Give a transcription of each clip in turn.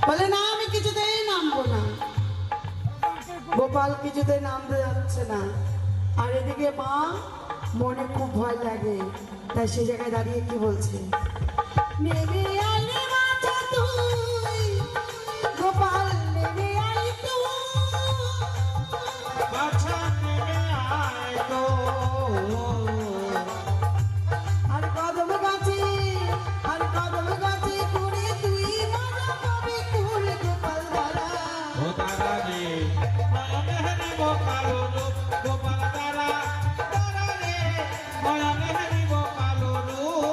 বলে না আমি কিছুতেই নামবো না। গোপাল কিছুতেই নামতে যাচ্ছে না। আর এদিকে মা মনে খুব ভয় লাগে, তাই সে জায়গায় দাঁড়িয়ে কি বলছে, নেমে আলে বাছা তুই গোপাল, নেমে আয় তুই বাছা নেমে আয় তো। আর কদম গাছে, আর কদম গাছে করে তুই মজা পাবি তোর গোপাল দাঁড়া। ও দাদা রে নয়নে হেরিব কালো রূপ গোপাল দাঁড়া, দাঁড়া রে নয়নে হেরিব কালো রূপ।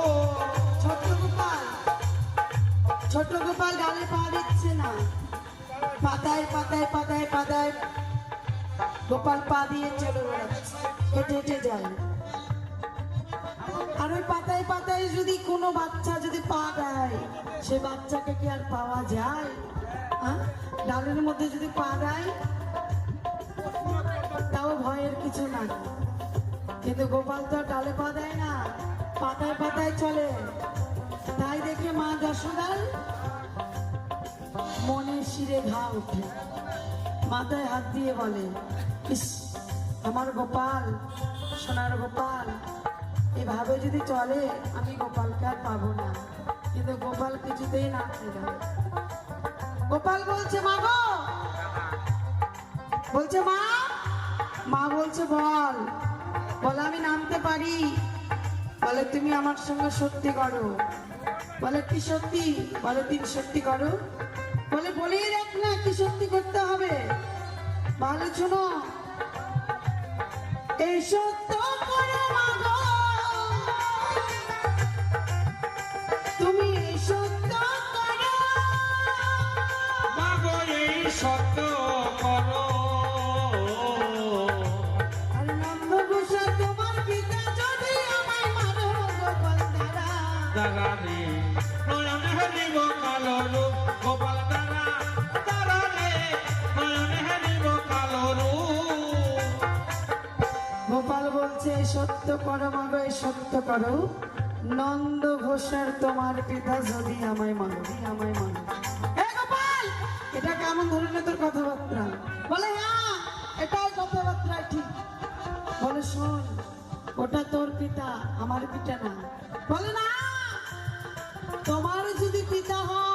ছোট গোপাল ডালে পা দিচ্ছে না, পাতায় পাতায় পাতায় পাতায় গোপাল পা দিয়ে চলে বেড়াচ্ছে, হেঁটে হেঁটে যায়। আর ওই পাতায় পাতায় যদি কোনো বাচ্চা যদি পা দেয়, সে বাচ্চাকে কি আর পাওয়া যায়? ডালের মধ্যে যদি পা দেয় তাও ভয়ের কিছু নাই, কিন্তু গোপাল তো ডালে পা দেয় না, পাতায় পাতায় চলে। তাই দেখে মা যশোদার মনে শিরে ঘা উঠে, মাথায় হাত দিয়ে বলে, ইস আমার গোপাল, সোনার গোপাল এভাবে যদি চলে আমি গোপালকে আর পাবো না। কিন্তু গোপাল কিছুতেই নামছে না। গোপাল বলছে মা গো, বলছে মা, মা বলছে বল। বলে আমি নামতে পারি। বলে তুমি আমার সঙ্গে সত্যি করো। বলে কি সত্যি? বলে 3 সত্যি করো। বলে বলেই রাখ না কি সত্যি করতে হবে। ভালো শোনো, এই সত্য করে মা গো, তুমি এই সত্য করো, মাগো এই সত্য করো। আর নন্দ ঘোষাল তোমার পিতা যদি আমায় মারো গোপাল দাঁড়া। দাঁড়া রে নয়নে হেরিব কালো রূপ গোপাল দাঁড়া, দাঁড়া রে নয়নে হেরিব কালো রূপ। গোপাল বলছে এই সত্য করো মা গো, এই সত্য করো, নন্দ ঘোষার তোমার পিতা যদি আমায় মারো, আমায় মারো। এ গোপাল, এটা কেমন ধরনের তোর কথাবার্তা? বলে হ্যাঁ এটাই কথাবার্তা ঠিক। বলে শোন, ওটা তোর পিতা, আমার পিতা না। বলে না, তোমার যদি পিতা হয়